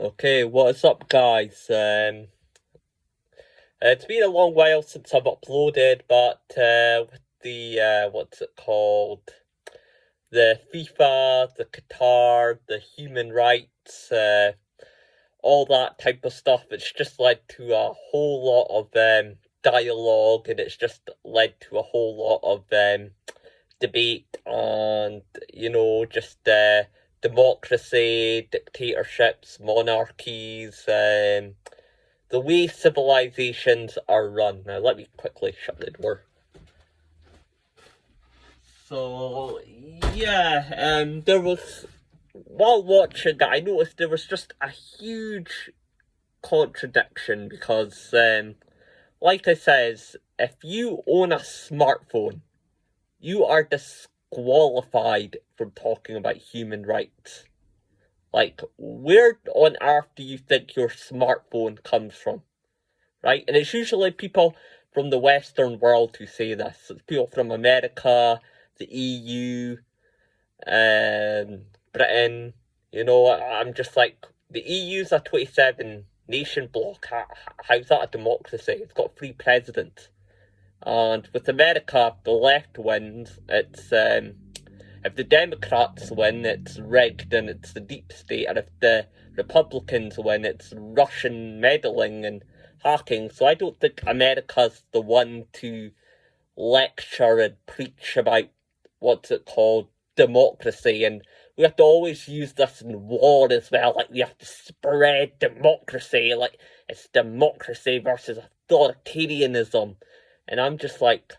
Okay, what is up, guys? It's been a long while since I've uploaded, but with the what's it called? The FIFA, the Qatar, the human rights, all that type of stuff. It's just led to a whole lot of dialogue, and it's just led to a whole lot of debate and just democracy, dictatorships, monarchies, the way civilizations are run. Now, let me quickly shut the door. So, yeah, there was, while watching that, I noticed there was just a huge contradiction because, like I says, if you own a smartphone, you are disqualified from talking about human rights. Like, where on earth do you think your smartphone comes from? Right? And it's usually people from the Western world who say this. It's people from America, the EU, Britain. I'm just like, the EU's a 27 nation bloc. How's that a democracy? It's got 3 presidents. And with America, the left wins. It's if the Democrats win, it's rigged and it's the deep state, and if the Republicans win, it's Russian meddling and hacking. So I don't think America's the one to lecture and preach about what's it called, democracy. And we have to always use this in war as well. Like, we have to spread democracy. Like, it's democracy versus authoritarianism. And I'm just like,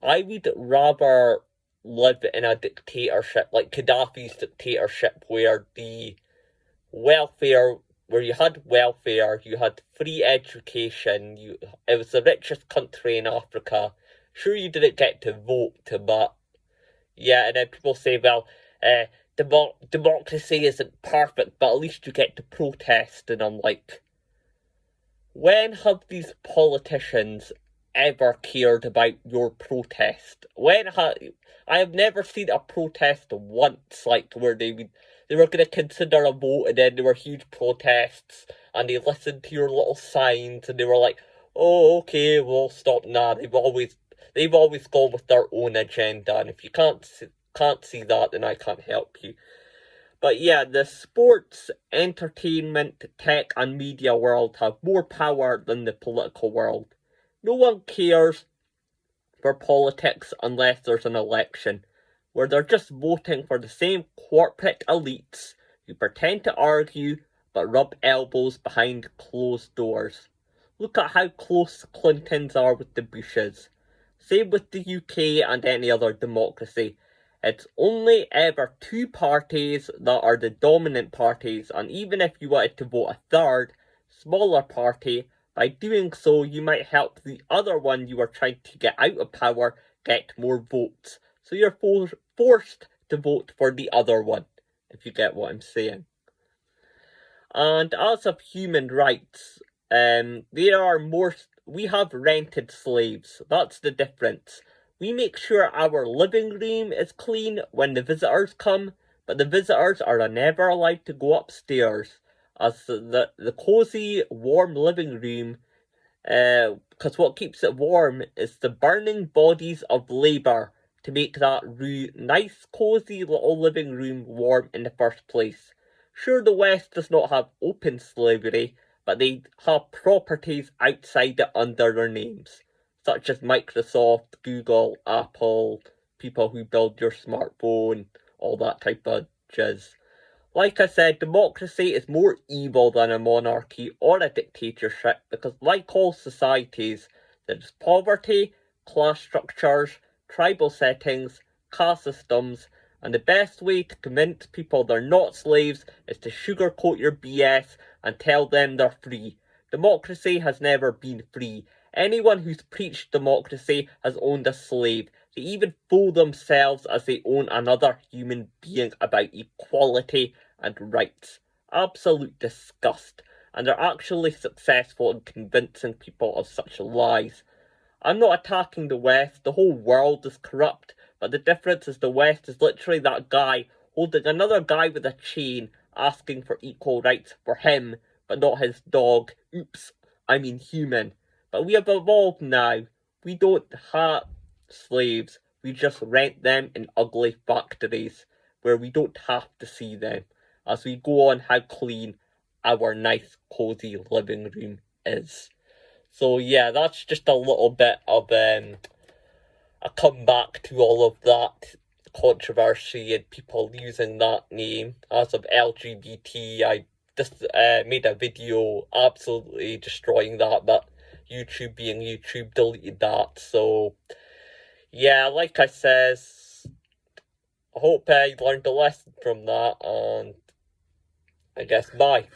I would rather live in a dictatorship like Gaddafi's dictatorship, where the welfare, where you had welfare, you had free education, it was the richest country in Africa. Sure, you didn't get to vote, but yeah, and then people say, well, democracy isn't perfect, but at least you get to protest, and I'm like, when have these politicians ever cared about your protest? I have never seen a protest once, like, where they were going to consider a vote, and then there were huge protests, and they listened to your little signs, and they were like, oh, okay, we'll stop. Nah, they've always gone with their own agenda, and if you can't see that, then I can't help you. But yeah, the sports, entertainment, tech, and media world have more power than the political world. No one cares for politics unless there's an election, where they're just voting for the same corporate elites who pretend to argue but rub elbows behind closed doors. Look at how close Clintons are with the Bushes. Same with the UK and any other democracy. It's only ever 2 parties that are the dominant parties, and even if you wanted to vote a third, smaller party, by doing so you might help the other one you are trying to get out of power get more votes. So you're forced to vote for the other one, if you get what I'm saying. And as of human rights, we have rented slaves. That's the difference. We make sure our living room is clean when the visitors come, but the visitors are never allowed to go upstairs, as the cozy, warm living room, because what keeps it warm is the burning bodies of labour to make that nice, cozy little living room warm in the first place. Sure, the West does not have open slavery, but they have properties outside it under their names, such as Microsoft, Google, Apple, people who build your smartphone, all that type of jizz. Like I said, democracy is more evil than a monarchy or a dictatorship because, like all societies, there's poverty, class structures, tribal settings, caste systems, and the best way to convince people they're not slaves is to sugarcoat your BS and tell them they're free. Democracy has never been free. Anyone who's preached democracy has owned a slave. They even fool themselves as they own another human being about equality and rights. Absolute disgust. And they're actually successful in convincing people of such lies. I'm not attacking the West. The whole world is corrupt. But the difference is the West is literally that guy holding another guy with a chain asking for equal rights for him, but not his dog. Oops, I mean human. But we have evolved now. We don't have slaves. We just rent them in ugly factories where we don't have to see them, as we go on how clean our nice, cozy living room is. So yeah, that's just a little bit of a comeback to all of that controversy and people using that name as of LGBT. I just made a video absolutely destroying that, but YouTube being YouTube deleted that. So yeah, like I says, I hope you learned a lesson from that, and I guess bye.